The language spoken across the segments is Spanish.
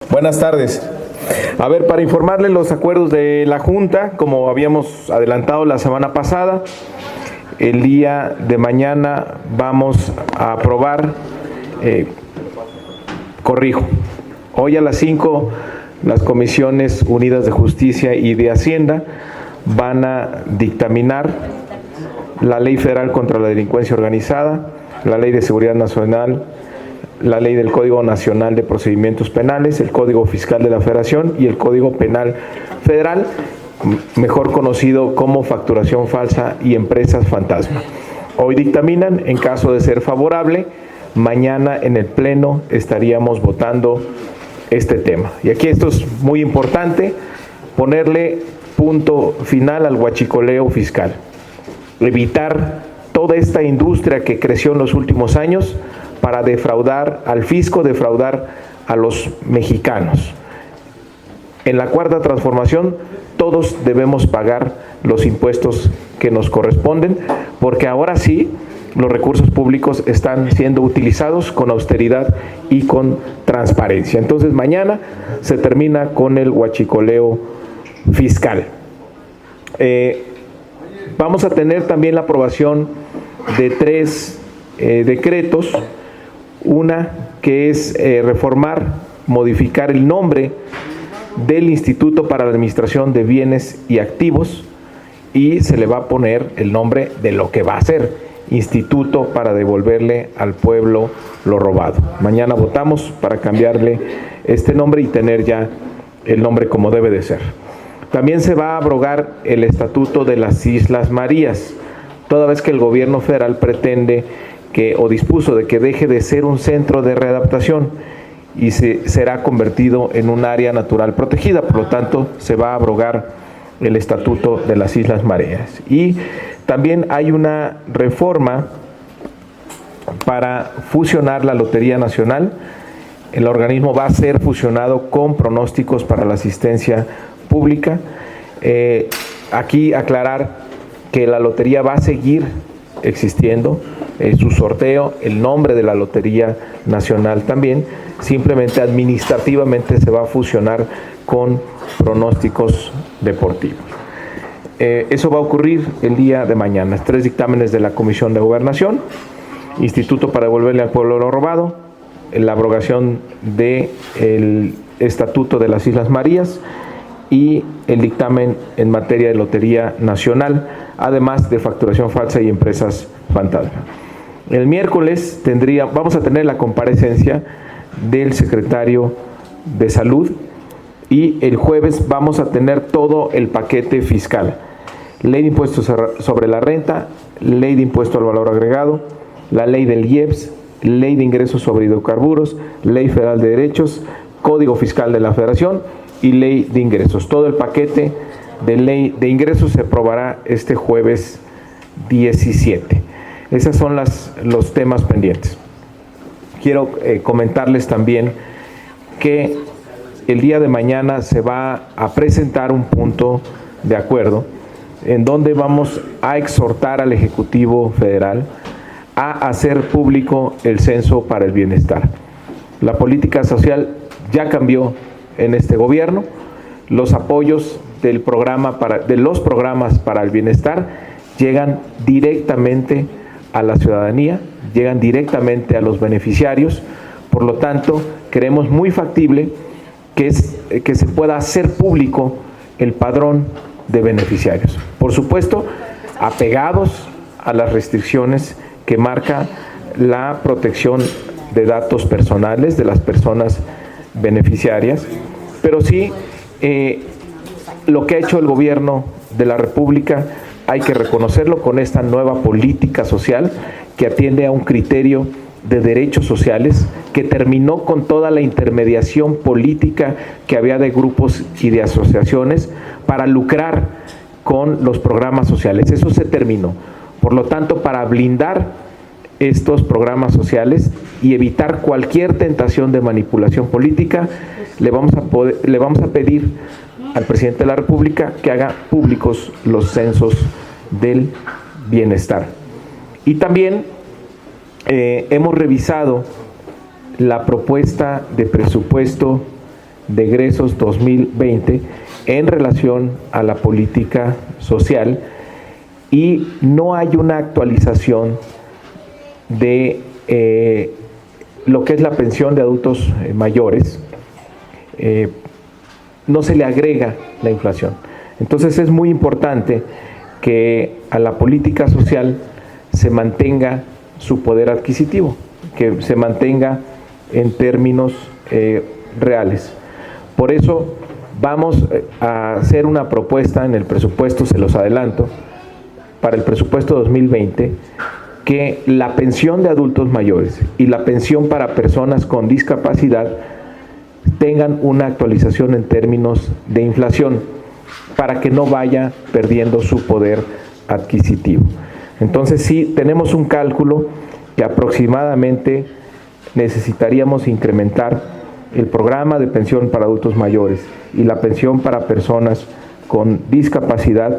Buenas tardes. A ver, para informarles los acuerdos de la Junta, como habíamos adelantado la semana pasada, el día de mañana vamos a aprobar, hoy a las 5 las Comisiones Unidas de Justicia y de Hacienda van a dictaminar la Ley Federal contra la Delincuencia Organizada, la Ley de Seguridad Nacional, la Ley del Código Nacional de Procedimientos Penales, el Código Fiscal de la Federación y el Código Penal Federal, mejor conocido como facturación falsa y empresas fantasma. Hoy dictaminan, en caso de ser favorable, mañana en el Pleno estaríamos votando este tema. Y aquí esto es muy importante, ponerle punto final al huachicoleo fiscal. Evitar toda esta industria que creció en los últimos años para defraudar al fisco, defraudar a los mexicanos. En la cuarta transformación, todos debemos pagar los impuestos que nos corresponden, porque ahora sí los recursos públicos están siendo utilizados con austeridad y con transparencia. Entonces mañana se termina con el huachicoleo fiscal. Vamos a tener también la aprobación de 3 decretos. Una que es reformar, modificar el nombre del Instituto para la Administración de Bienes y Activos, y se le va a poner el nombre de lo que va a ser, Instituto para devolverle al pueblo lo robado. Mañana votamos para cambiarle este nombre y tener ya el nombre como debe de ser. También se va a abrogar el Estatuto de las Islas Marías, toda vez que el gobierno federal pretende dispuso de que deje de ser un centro de readaptación y será convertido en un área natural protegida. Por lo tanto, se va a abrogar el Estatuto de las Islas Marías. Y también hay una reforma para fusionar la Lotería Nacional. El organismo va a ser fusionado con pronósticos para la asistencia pública. Aquí aclarar que la lotería va a seguir existiendo, su sorteo, el nombre de la Lotería Nacional también, simplemente administrativamente se va a fusionar con pronósticos deportivos. Eso va a ocurrir el día de mañana. 3 dictámenes de la Comisión de Gobernación, Instituto para devolverle al pueblo lo robado, la abrogación del Estatuto de las Islas Marías y el dictamen en materia de Lotería Nacional, además de facturación falsa y empresas fantasma. El miércoles vamos a tener la comparecencia del secretario de Salud y el jueves vamos a tener todo el paquete fiscal. Ley de impuestos sobre la renta, ley de impuesto al valor agregado, la ley del IEPS, ley de ingresos sobre hidrocarburos, ley federal de derechos, código fiscal de la Federación y ley de ingresos. Todo el paquete de ley de ingresos se aprobará este jueves 17. Esos son los temas pendientes. Quiero comentarles también que el día de mañana se va a presentar un punto de acuerdo en donde vamos a exhortar al Ejecutivo Federal a hacer público el Censo para el Bienestar. La política social ya cambió en este gobierno. Los apoyos de los programas para el bienestar llegan directamente a la ciudadanía, llegan directamente a los beneficiarios. Por lo tanto, creemos muy factible que se pueda hacer público el padrón de beneficiarios. Por supuesto, apegados a las restricciones que marca la protección de datos personales de las personas beneficiarias, pero sí lo que ha hecho el gobierno de la República hay que reconocerlo con esta nueva política social que atiende a un criterio de derechos sociales, que terminó con toda la intermediación política que había de grupos y de asociaciones para lucrar con los programas sociales. Eso se terminó. Por lo tanto, para blindar estos programas sociales y evitar cualquier tentación de manipulación política, le vamos a pedir al presidente de la República que haga públicos los censos del bienestar. Y también hemos revisado la propuesta de presupuesto de egresos 2020 en relación a la política social, y no hay una actualización de lo que es la pensión de adultos mayores. No se le agrega la inflación. Entonces es muy importante que a la política social se mantenga su poder adquisitivo, que se mantenga en términos reales. Por eso vamos a hacer una propuesta en el presupuesto, se los adelanto, para el presupuesto 2020, que la pensión de adultos mayores y la pensión para personas con discapacidad tengan una actualización en términos de inflación, para que no vaya perdiendo su poder adquisitivo. Entonces sí, tenemos un cálculo que aproximadamente necesitaríamos incrementar el programa de pensión para adultos mayores y la pensión para personas con discapacidad.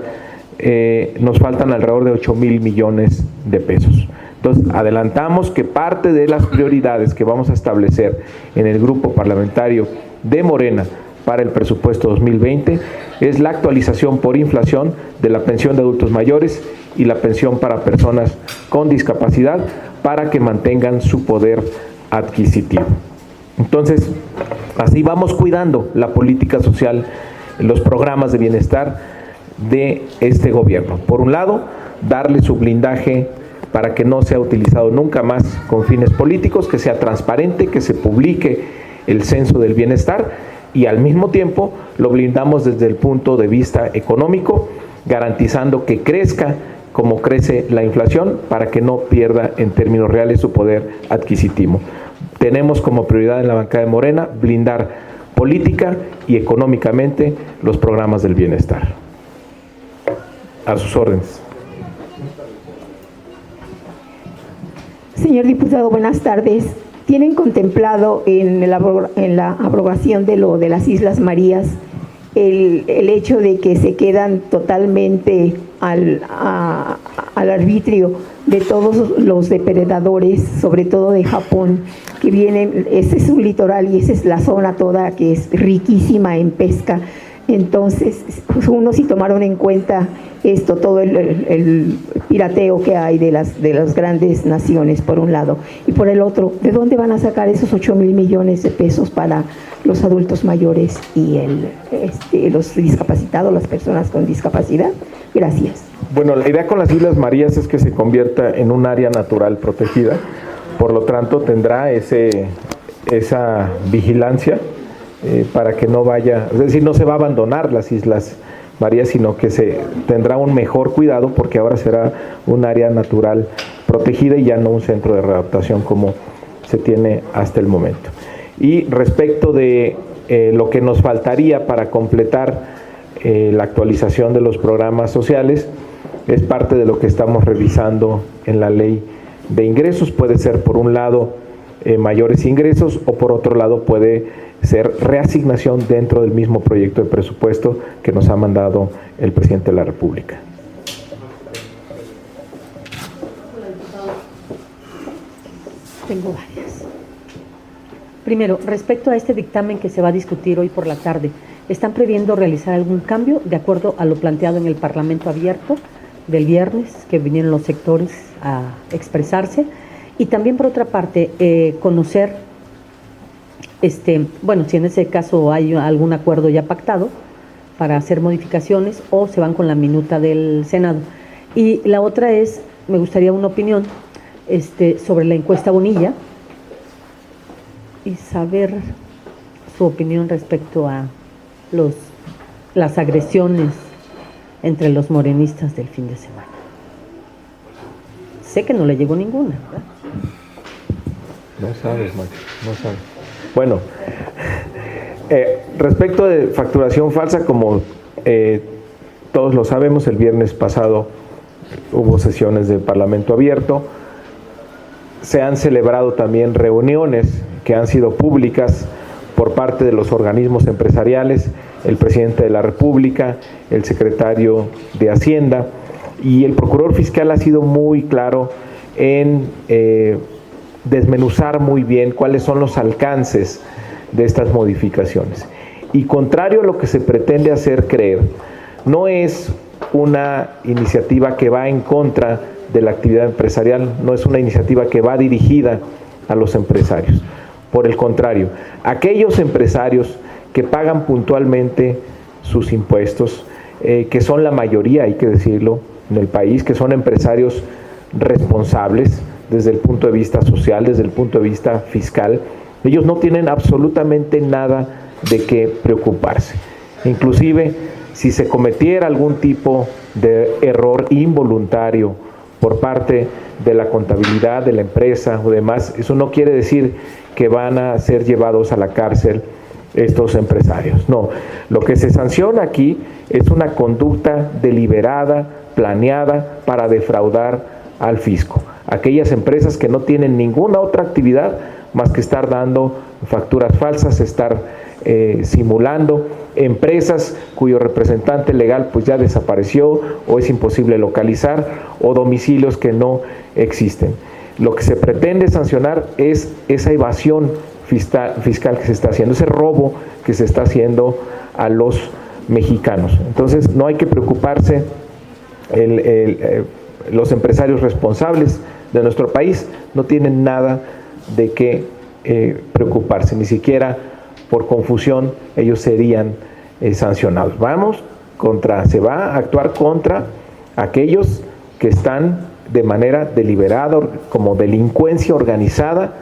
Nos faltan alrededor de 8,000 millones de pesos. Entonces, adelantamos que parte de las prioridades que vamos a establecer en el grupo parlamentario de Morena para el presupuesto 2020 es la actualización por inflación de la pensión de adultos mayores y la pensión para personas con discapacidad, para que mantengan su poder adquisitivo. Entonces, así vamos cuidando la política social, los programas de bienestar de este gobierno. Por un lado, darle su blindaje para que no sea utilizado nunca más con fines políticos, que sea transparente, que se publique el censo del bienestar, y al mismo tiempo lo blindamos desde el punto de vista económico, garantizando que crezca como crece la inflación, para que no pierda en términos reales su poder adquisitivo. Tenemos como prioridad en la bancada de Morena blindar política y económicamente los programas del bienestar. A sus órdenes. Señor diputado, buenas tardes. ¿Tienen contemplado en la abrogación de lo de las Islas Marías el hecho de que se quedan totalmente al arbitrio de todos los depredadores, sobre todo de Japón, que vienen? Ese es un litoral y esa es la zona toda que es riquísima en pesca. Entonces, uno sí tomaron en cuenta esto, todo el pirateo que hay de las grandes naciones, por un lado. Y por el otro, ¿de dónde van a sacar esos 8,000 millones de pesos para los adultos mayores y los discapacitados, las personas con discapacidad? Gracias. Bueno, la idea con las Islas Marías es que se convierta en un área natural protegida, por lo tanto tendrá esa vigilancia para que no vaya, es decir, no se va a abandonar las Islas Marías, sino que se tendrá un mejor cuidado, porque ahora será un área natural protegida y ya no un centro de readaptación como se tiene hasta el momento. Y respecto de lo que nos faltaría para completar la actualización de los programas sociales, es parte de lo que estamos revisando en la ley de ingresos. Puede ser, por un lado, mayores ingresos, o por otro lado puede ser reasignación dentro del mismo proyecto de presupuesto que nos ha mandado el presidente de la República. Tengo varias. Primero, respecto a este dictamen que se va a discutir hoy por la tarde, ¿están previendo realizar algún cambio de acuerdo a lo planteado en el Parlamento abierto del viernes, que vinieron los sectores a expresarse? Y también, por otra parte, conocer, bueno, si en ese caso hay algún acuerdo ya pactado para hacer modificaciones, o se van con la minuta del Senado. Y la otra es, me gustaría una opinión sobre la encuesta Bonilla, y saber su opinión respecto a las agresiones entre los morenistas del fin de semana. Sé que no le llegó ninguna, ¿verdad? No sabes, Max, no sabes. Bueno, respecto de facturación falsa, como todos lo sabemos, el viernes pasado hubo sesiones del Parlamento abierto. Se han celebrado también reuniones que han sido públicas por parte de los organismos empresariales, el presidente de la República, el secretario de Hacienda, y el procurador fiscal ha sido muy claro en desmenuzar muy bien cuáles son los alcances de estas modificaciones. Y contrario a lo que se pretende hacer creer, no es una iniciativa que va en contra de la actividad empresarial, no es una iniciativa que va dirigida a los empresarios. Por el contrario, aquellos empresarios que pagan puntualmente sus impuestos, que son la mayoría, hay que decirlo, en el país, que son empresarios responsables desde el punto de vista social, desde el punto de vista fiscal, ellos no tienen absolutamente nada de qué preocuparse. Inclusive, si se cometiera algún tipo de error involuntario por parte de la contabilidad de la empresa o demás, eso no quiere decir que van a ser llevados a la cárcel estos empresarios. No, lo que se sanciona aquí es una conducta deliberada, planeada para defraudar al fisco. Aquellas empresas que no tienen ninguna otra actividad más que estar dando facturas falsas, estar simulando, empresas cuyo representante legal pues ya desapareció o es imposible localizar, o domicilios que no existen. Lo que se pretende sancionar es esa evasión fiscal que se está haciendo, ese robo que se está haciendo a los mexicanos. Entonces no hay que preocuparse, los empresarios responsables de nuestro país no tienen nada de qué preocuparse, ni siquiera por confusión ellos serían sancionados. Se va a actuar contra aquellos que están de manera deliberada, como delincuencia organizada,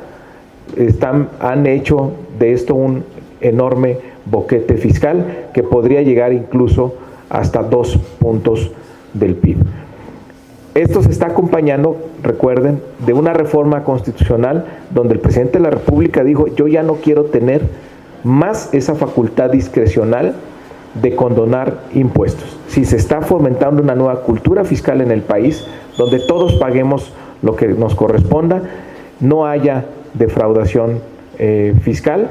han hecho de esto un enorme boquete fiscal que podría llegar incluso hasta 2 puntos del PIB. Esto se está acompañando, recuerden, de una reforma constitucional donde el presidente de la República dijo: yo ya no quiero tener más esa facultad discrecional de condonar impuestos. Si se está fomentando una nueva cultura fiscal en el país, donde todos paguemos lo que nos corresponda, no haya defraudación fiscal,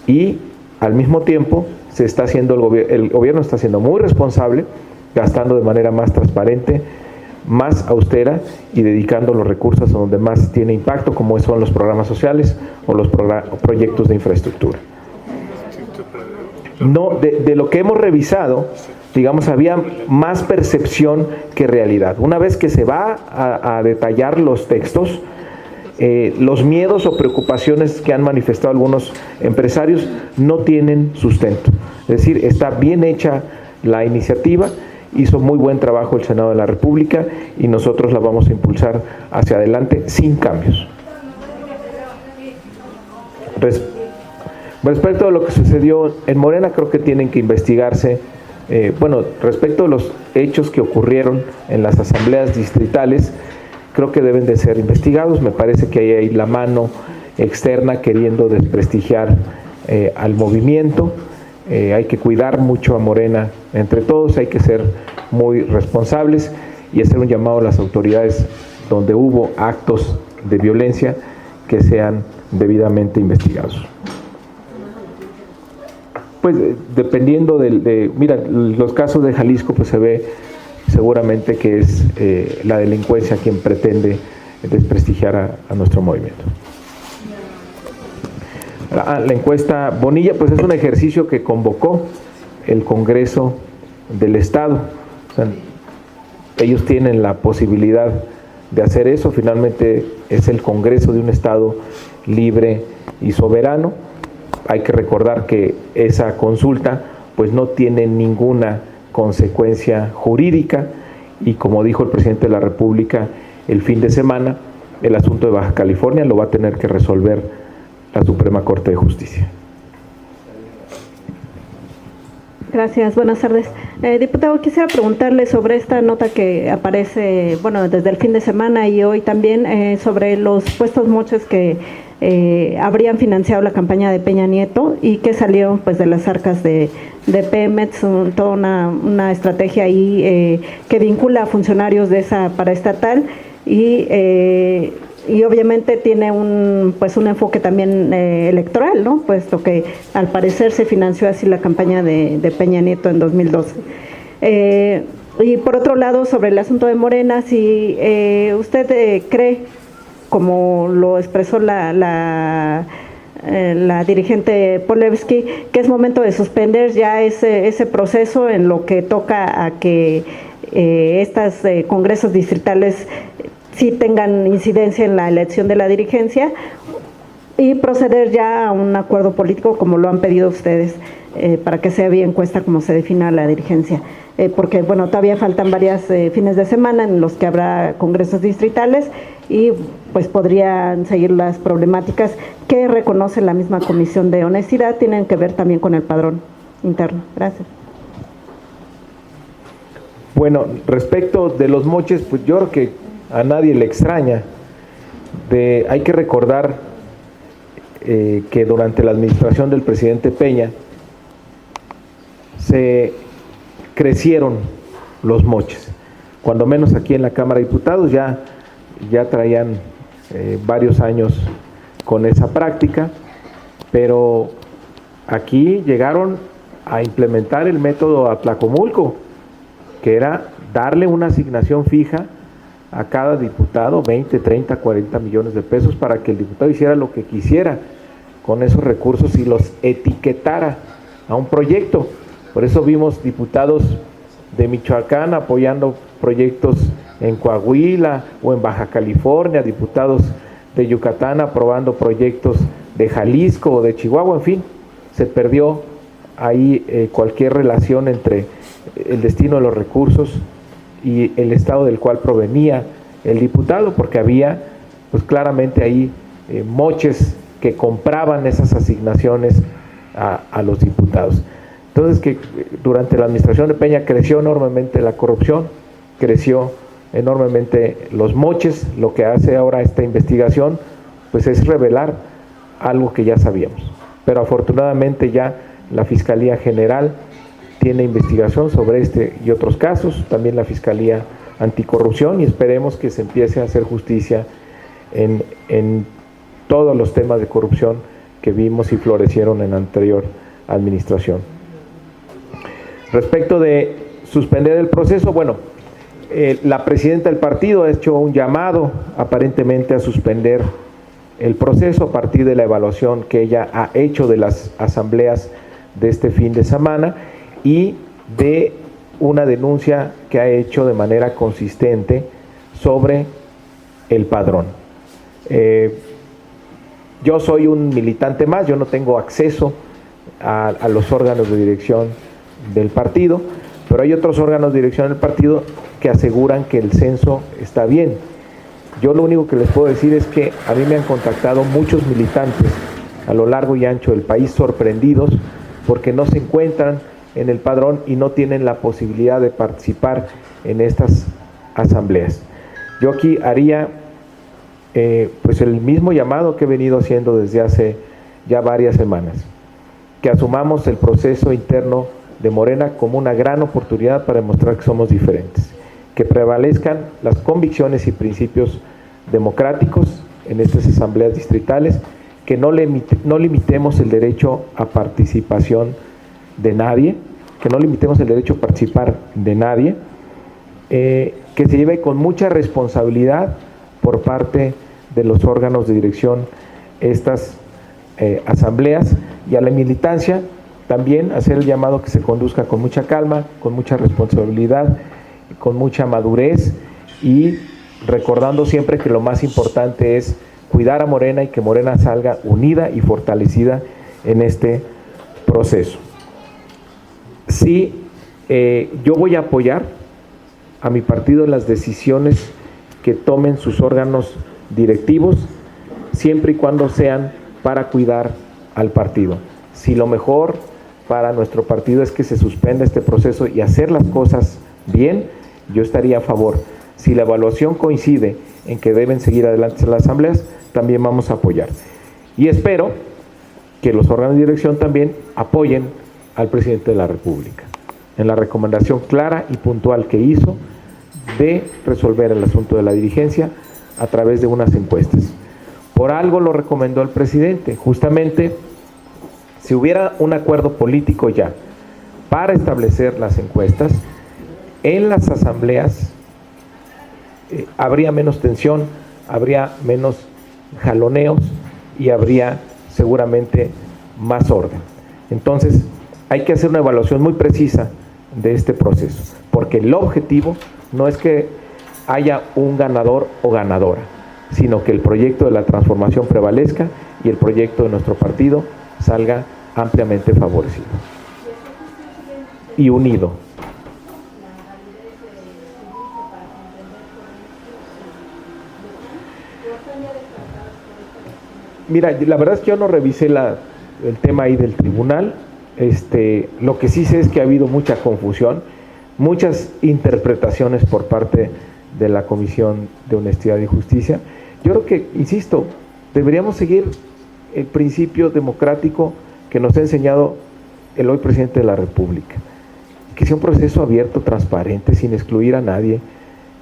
y al mismo tiempo se está haciendo el gobierno está siendo muy responsable, gastando de manera más transparente, más austera y dedicando los recursos a donde más tiene impacto, como son los programas sociales o los proyectos de infraestructura. No, de lo que hemos revisado, digamos, había más percepción que realidad. Una vez que se va a detallar los textos, los miedos o preocupaciones que han manifestado algunos empresarios no tienen sustento. Es decir, está bien hecha la iniciativa, hizo muy buen trabajo el Senado de la República y nosotros la vamos a impulsar hacia adelante sin cambios. Respecto a lo que sucedió en Morena, creo que tienen que investigarse, respecto a los hechos que ocurrieron en las asambleas distritales, creo que deben de ser investigados. Me parece que ahí hay la mano externa queriendo desprestigiar al movimiento. Hay que cuidar mucho a Morena entre todos, hay que ser muy responsables y hacer un llamado a las autoridades donde hubo actos de violencia que sean debidamente investigados. Pues dependiendo mira, los casos de Jalisco, pues se ve seguramente que es la delincuencia quien pretende desprestigiar a nuestro movimiento. La encuesta Bonilla, pues es un ejercicio que convocó el Congreso del Estado. O sea, ellos tienen la posibilidad de hacer eso. Finalmente es el Congreso de un Estado libre y soberano. Hay que recordar que esa consulta pues no tiene ninguna consecuencia jurídica, y como dijo el presidente de la República el fin de semana, el asunto de Baja California lo va a tener que resolver la Suprema Corte de Justicia. Gracias, buenas tardes. Diputado, quisiera preguntarle sobre esta nota que aparece, desde el fin de semana y hoy también, sobre los puestos moches que habrían financiado la campaña de Peña Nieto y que salió pues de las arcas de Pemex, toda una estrategia ahí que vincula a funcionarios de esa paraestatal y obviamente tiene un enfoque también electoral, ¿no? Puesto que al parecer se financió así la campaña de Peña Nieto en 2012. Y por otro lado, sobre el asunto de Morena, si usted cree, como lo expresó la la dirigente Polevsky, que es momento de suspender ya ese proceso en lo que toca a que estos congresos distritales sí tengan incidencia en la elección de la dirigencia y proceder ya a un acuerdo político como lo han pedido ustedes, para que sea vía encuesta como se defina la dirigencia. Porque bueno, todavía faltan varios fines de semana en los que habrá congresos distritales y pues podrían seguir las problemáticas que reconoce la misma Comisión de Honestidad, tienen que ver también con el padrón interno. Gracias. Bueno, respecto de los moches, pues yo creo que a nadie le extraña. Hay que recordar que durante la administración del presidente Peña se crecieron los moches. Cuando menos aquí en la Cámara de Diputados ya traían varios años con esa práctica, pero aquí llegaron a implementar el método Atlacomulco, que era darle una asignación fija a cada diputado, 20, 30, 40 millones de pesos, para que el diputado hiciera lo que quisiera con esos recursos y los etiquetara a un proyecto. Por eso vimos diputados de Michoacán apoyando proyectos en Coahuila o en Baja California, diputados de Yucatán aprobando proyectos de Jalisco o de Chihuahua, en fin, se perdió ahí cualquier relación entre el destino de los recursos y el estado del cual provenía el diputado, porque había pues claramente ahí moches que compraban esas asignaciones a los diputados. Entonces, que durante la administración de Peña creció enormemente la corrupción, creció enormemente los moches. Lo que hace ahora esta investigación pues es revelar algo que ya sabíamos, pero afortunadamente ya la Fiscalía General tiene investigación sobre este y otros casos, también la Fiscalía Anticorrupción, y esperemos que se empiece a hacer justicia en todos los temas de corrupción que vimos y florecieron en la anterior administración. Respecto de suspender el proceso, bueno, la presidenta del partido ha hecho un llamado aparentemente a suspender el proceso a partir de la evaluación que ella ha hecho de las asambleas de este fin de semana y de una denuncia que ha hecho de manera consistente sobre el padrón. Yo soy un militante más, yo no tengo acceso a los órganos de dirección del partido, pero hay otros órganos de dirección del partido que aseguran que el censo está bien. Yo lo único que les puedo decir es que a mí me han contactado muchos militantes a lo largo y ancho del país sorprendidos porque no se encuentran en el padrón y no tienen la posibilidad de participar en estas asambleas. Yo aquí haría pues el mismo llamado que he venido haciendo desde hace ya varias semanas, que asumamos el proceso interno de Morena como una gran oportunidad para demostrar que somos diferentes, que prevalezcan las convicciones y principios democráticos en estas asambleas distritales, que no limitemos el derecho a participación de nadie, que no limitemos el derecho a participar de nadie, que se lleve con mucha responsabilidad por parte de los órganos de dirección estas asambleas, y a la militancia también hacer el llamado que se conduzca con mucha calma, con mucha responsabilidad, con mucha madurez y recordando siempre que lo más importante es cuidar a Morena y que Morena salga unida y fortalecida en este proceso. Sí, yo voy a apoyar a mi partido en las decisiones que tomen sus órganos directivos, siempre y cuando sean para cuidar al partido. Si lo mejor para nuestro partido es que se suspenda este proceso y hacer las cosas bien, yo estaría a favor. Si la evaluación coincide en que deben seguir adelante las asambleas, también vamos a apoyar. Y espero que los órganos de dirección también apoyen al presidente de la República en la recomendación clara y puntual que hizo de resolver el asunto de la dirigencia a través de unas encuestas. Por algo lo recomendó el presidente, justamente si hubiera un acuerdo político ya para establecer las encuestas, en las asambleas habría menos tensión, habría menos jaloneos y habría seguramente más orden. Entonces, hay que hacer una evaluación muy precisa de este proceso, porque el objetivo no es que haya un ganador o ganadora, sino que el proyecto de la transformación prevalezca y el proyecto de nuestro partido salga ampliamente favorecido y unido. Mira, la verdad es que yo no revisé el tema ahí del tribunal. Lo que sí sé es que ha habido mucha confusión, muchas interpretaciones por parte de la Comisión de Honestidad y Justicia. Yo creo que, insisto, deberíamos seguir el principio democrático que nos ha enseñado el hoy presidente de la República, que sea un proceso abierto, transparente, sin excluir a nadie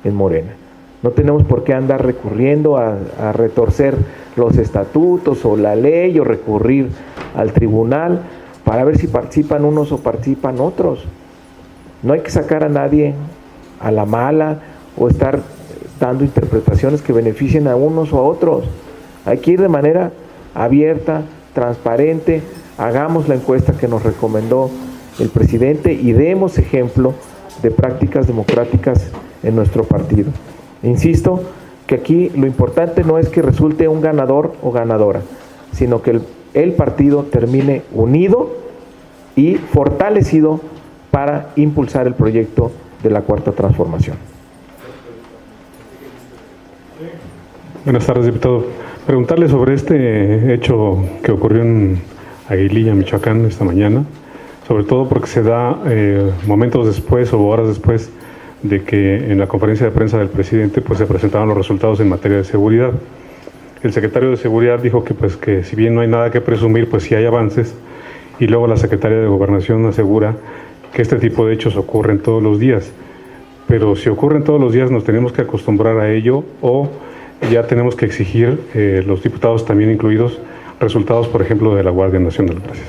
en Morena. No tenemos por qué andar recurriendo a retorcer los estatutos o la ley o recurrir al tribunal para ver si participan unos o participan otros. No hay que sacar a nadie a la mala o estar dando interpretaciones que beneficien a unos o a otros. Hay que ir de manera abierta, transparente, hagamos la encuesta que nos recomendó el presidente y demos ejemplo de prácticas democráticas en nuestro partido. Insisto que aquí lo importante no es que resulte un ganador o ganadora, sino que el partido termine unido y fortalecido para impulsar el proyecto de la Cuarta Transformación. Buenas tardes, diputado. Preguntarle sobre este hecho que ocurrió en Aguililla, Michoacán, esta mañana, sobre todo porque se da momentos después o horas después de que en la conferencia de prensa del presidente pues se presentaron los resultados en materia de seguridad. El secretario de Seguridad dijo que si bien no hay nada que presumir, pues sí hay avances, y luego la secretaria de Gobernación asegura que este tipo de hechos ocurren todos los días. Pero si ocurren todos los días, ¿nos tenemos que acostumbrar a ello o ya tenemos que exigir, los diputados también incluidos, resultados, por ejemplo, de la Guardia Nacional? Gracias.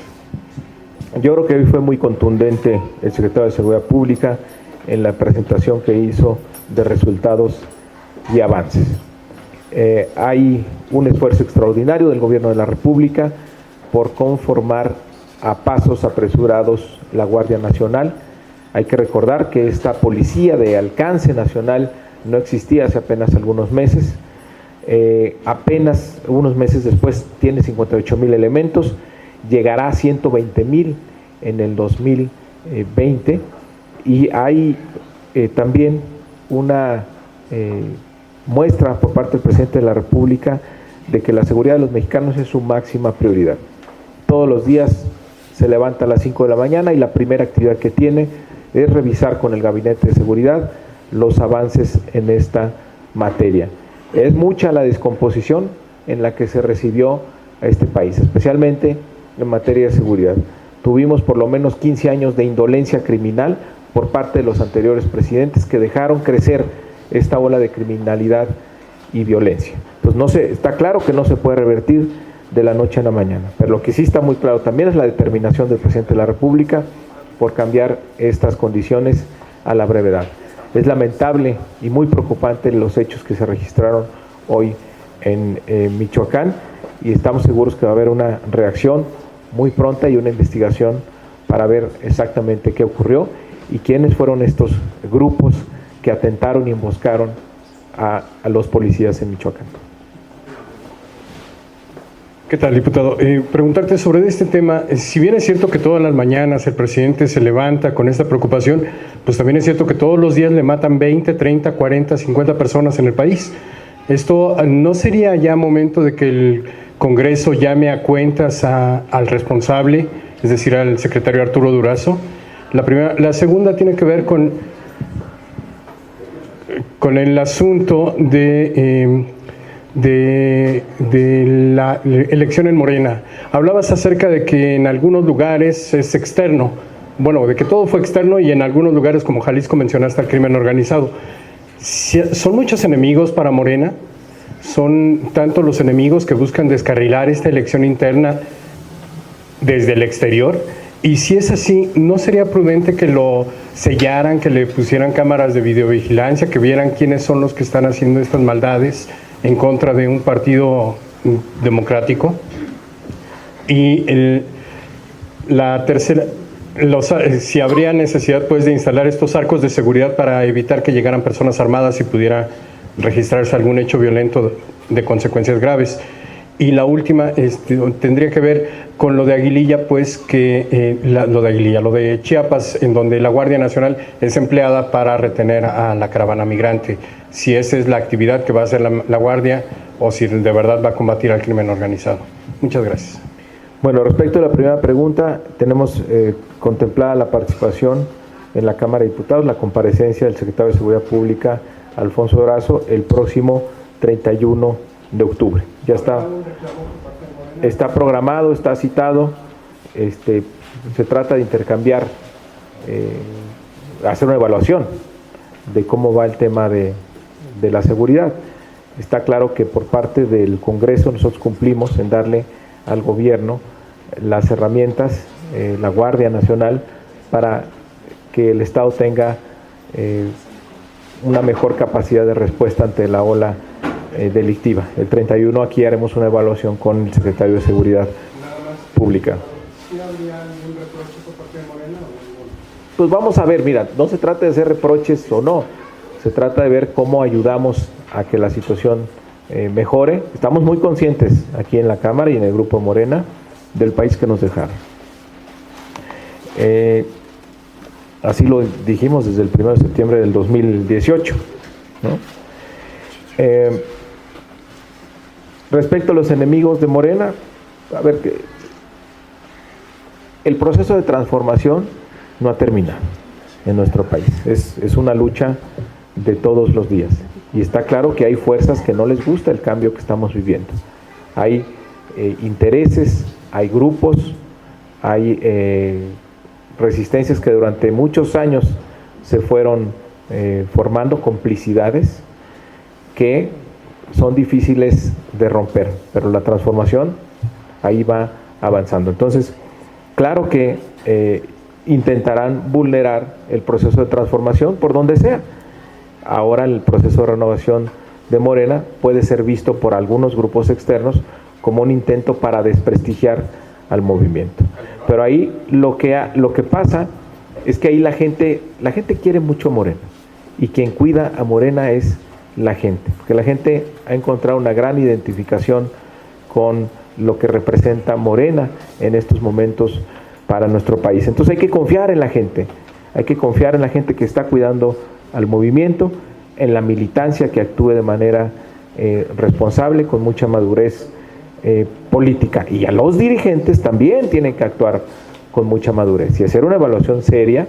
Yo creo que hoy fue muy contundente el secretario de Seguridad Pública en la presentación que hizo de resultados y avances. Hay un esfuerzo extraordinario del Gobierno de la República por conformar a pasos apresurados la Guardia Nacional. Hay que recordar que esta policía de alcance nacional no existía hace apenas algunos meses. Apenas unos meses después tiene 58,000 elementos, llegará a 120,000 en el 2020 y hay también una muestra por parte del presidente de la República de que la seguridad de los mexicanos es su máxima prioridad. Todos los días se levanta a las 5 de la mañana y la primera actividad que tiene es revisar con el Gabinete de Seguridad los avances en esta materia. Es mucha la descomposición en la que se recibió a este país, especialmente en materia de seguridad. Tuvimos por lo menos 15 años de indolencia criminal por parte de los anteriores presidentes que dejaron crecer esta ola de criminalidad y violencia. Entonces está claro que no se puede revertir de la noche a la mañana, pero lo que sí está muy claro también es la determinación del presidente de la República por cambiar estas condiciones a la brevedad. Es lamentable y muy preocupante los hechos que se registraron hoy en Michoacán y estamos seguros que va a haber una reacción muy pronta y una investigación para ver exactamente qué ocurrió y quiénes fueron estos grupos que atentaron y emboscaron a los policías en Michoacán. ¿Qué tal, diputado? Preguntarte sobre este tema. Si bien es cierto que todas las mañanas el presidente se levanta con esta preocupación, pues también es cierto que todos los días le matan 20, 30, 40, 50 personas en el país. ¿Esto no sería ya momento de que el Congreso llame a cuentas al responsable, es decir, al secretario Arturo Durazo? La segunda tiene que ver con el asunto de la elección en Morena. Hablabas acerca de que en algunos lugares es externo, bueno, de que todo fue externo y en algunos lugares como Jalisco mencionaste al crimen organizado. ¿Son muchos enemigos para Morena? ¿Son tanto los enemigos que buscan descarrilar esta elección interna desde el exterior? Y si es así, ¿no sería prudente que lo sellaran, que le pusieran cámaras de videovigilancia, que vieran quiénes son los que están haciendo estas maldades en contra de un partido democrático? Y la tercera, si habría necesidad pues de instalar estos arcos de seguridad para evitar que llegaran personas armadas y pudiera registrarse algún hecho violento de consecuencias graves. Y la última tendría que ver con lo de Aguililla, pues que lo de Chiapas, en donde la Guardia Nacional es empleada para retener a la caravana migrante. Si esa es la actividad que va a hacer la Guardia o si de verdad va a combatir al crimen organizado. Muchas gracias. Bueno, respecto a la primera pregunta, tenemos contemplada la participación en la Cámara de Diputados, la comparecencia del secretario de Seguridad Pública, Alfonso Durazo, el próximo 31 de octubre. Ya está programado, está citado, se trata de intercambiar, hacer una evaluación de cómo va el tema de la seguridad. Está claro que por parte del Congreso nosotros cumplimos en darle al gobierno las herramientas, la Guardia Nacional, para que el Estado tenga una mejor capacidad de respuesta ante la ola delictiva. El 31 aquí haremos una evaluación con el secretario de Seguridad Pública. Pues vamos a ver, mira, no se trata de hacer reproches o no, se trata de ver cómo ayudamos a que la situación mejore. Estamos muy conscientes aquí en la Cámara y en el Grupo Morena del país que nos dejaron. Así lo dijimos desde el 1 de septiembre del 2018, ¿no? Respecto a los enemigos de Morena, a ver, el proceso de transformación no ha terminado en nuestro país. Es una lucha de todos los días. Y está claro que hay fuerzas que no les gusta el cambio que estamos viviendo. Hay intereses, hay grupos, hay resistencias que durante muchos años se fueron formando, complicidades que son difíciles de romper, pero la transformación ahí va avanzando. Entonces, claro que intentarán vulnerar el proceso de transformación por donde sea. Ahora el proceso de renovación de Morena puede ser visto por algunos grupos externos como un intento para desprestigiar al movimiento. Pero ahí lo que pasa es que ahí la gente quiere mucho a Morena, y quien cuida a Morena es la gente, porque la gente ha encontrado una gran identificación con lo que representa Morena en estos momentos para nuestro país. Entonces hay que confiar en la gente, que está cuidando al movimiento, en la militancia que actúe de manera responsable, con mucha madurez política, y a los dirigentes también tienen que actuar con mucha madurez y hacer una evaluación seria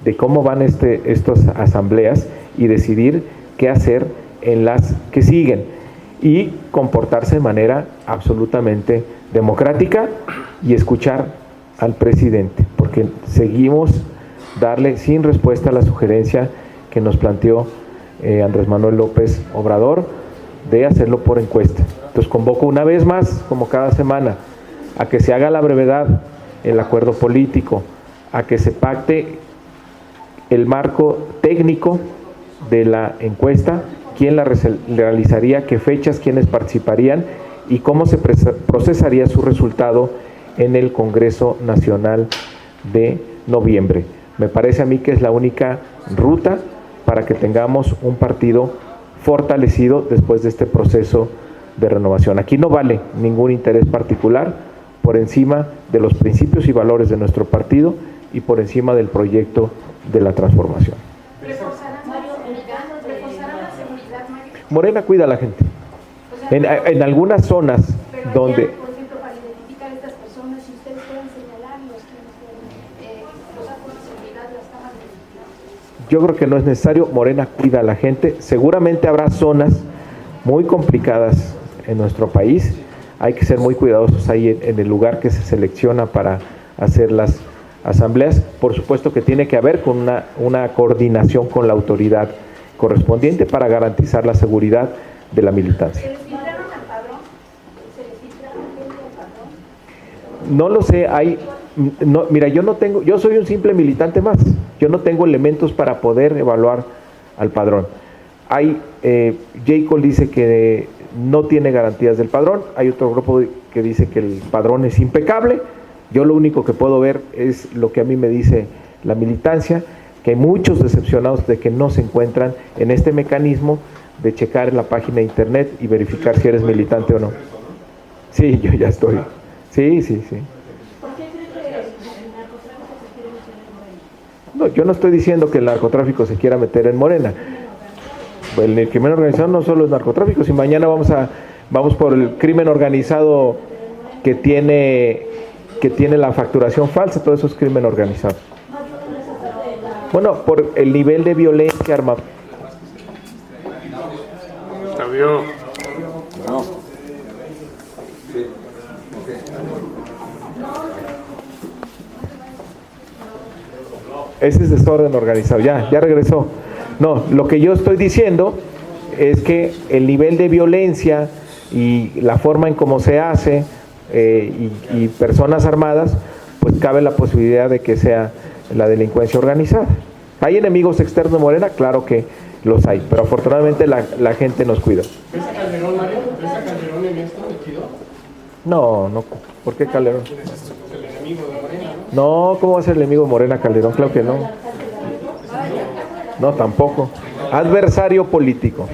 de cómo van estas asambleas y decidir qué hacer en las que siguen y comportarse de manera absolutamente democrática y escuchar al presidente, porque seguimos darle sin respuesta a la sugerencia que nos planteó Andrés Manuel López Obrador de hacerlo por encuesta. Entonces convoco una vez más, como cada semana, a que se haga la brevedad el acuerdo político, a que se pacte el marco técnico de la encuesta, quién la realizaría, qué fechas, quiénes participarían y cómo se procesaría su resultado en el Congreso Nacional de noviembre. Me parece a mí que es la única ruta para que tengamos un partido fortalecido después de este proceso de renovación. Aquí no vale ningún interés particular por encima de los principios y valores de nuestro partido y por encima del proyecto de la transformación. Morena cuida a la gente. En algunas zonas donde... Por ejemplo, para identificar a estas personas, si ustedes pueden señalarlos, los actos de seguridad de las cámaras de vigilancia. Yo creo que no es necesario. Morena cuida a la gente. Seguramente habrá zonas muy complicadas en nuestro país. Hay que ser muy cuidadosos ahí en el lugar que se selecciona para hacer las asambleas. Por supuesto que tiene que haber con una coordinación con la autoridad correspondiente para garantizar la seguridad de la militancia. ¿Se les filtraron al padrón? ¿Se les filtraron gente al padrón? No lo sé, mira, yo soy un simple militante más, yo no tengo elementos para poder evaluar al padrón. J. Cole dice que no tiene garantías del padrón, hay otro grupo que dice que el padrón es impecable. Yo lo único que puedo ver es lo que a mí me dice la militancia, que hay muchos decepcionados de que no se encuentran en este mecanismo de checar en la página de internet y verificar si eres militante o no. Sí, yo ya estoy. Sí. No, yo no estoy diciendo que el narcotráfico se quiera meter en Morena. El crimen organizado no solo es narcotráfico, si mañana vamos por el crimen organizado que tiene la facturación falsa, todo eso es crimen organizado. Bueno, por el nivel de violencia armada. Ese es desorden organizado. Ya regresó. No, lo que yo estoy diciendo es que el nivel de violencia y la forma en cómo se hace y personas armadas, pues cabe la posibilidad de que sea la delincuencia organizada. ¿Hay enemigos externos de Morena? Claro que los hay, pero afortunadamente la gente nos cuida. ¿Ves a Calderón, Mario? ¿Ves a Calderón en esto metido? No, ¿por qué Calderón? El enemigo de Morena, No, ¿cómo va a ser el enemigo de Morena Calderón? Claro que no. No, tampoco. Adversario político.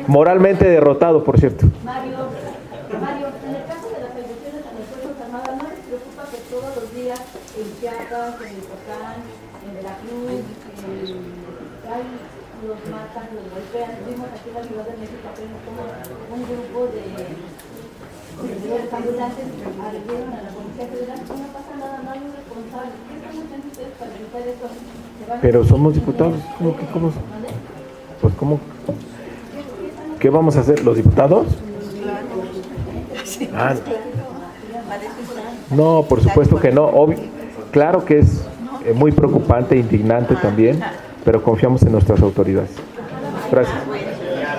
Moralmente derrotado, por cierto. Mario, en el caso de las agresiones a las Fuerzas Armadas, ¿no les preocupa que todos los días en Chiapas, en Michoacán, en Veracruz, los matan, los golpean? Vimos aquí en la Ciudad de México apenas como un grupo de ambulantes agredieron a la Policía Federal. No pasa nada, no hay un responsable. ¿Qué están haciendo ustedes para evitar esto? Pero somos diputados. ¿Cómo? Pues ¿cómo? ¿Qué vamos a hacer? ¿Los diputados? No, por supuesto que no. Claro que es muy preocupante e indignante también, pero confiamos en nuestras autoridades. Gracias.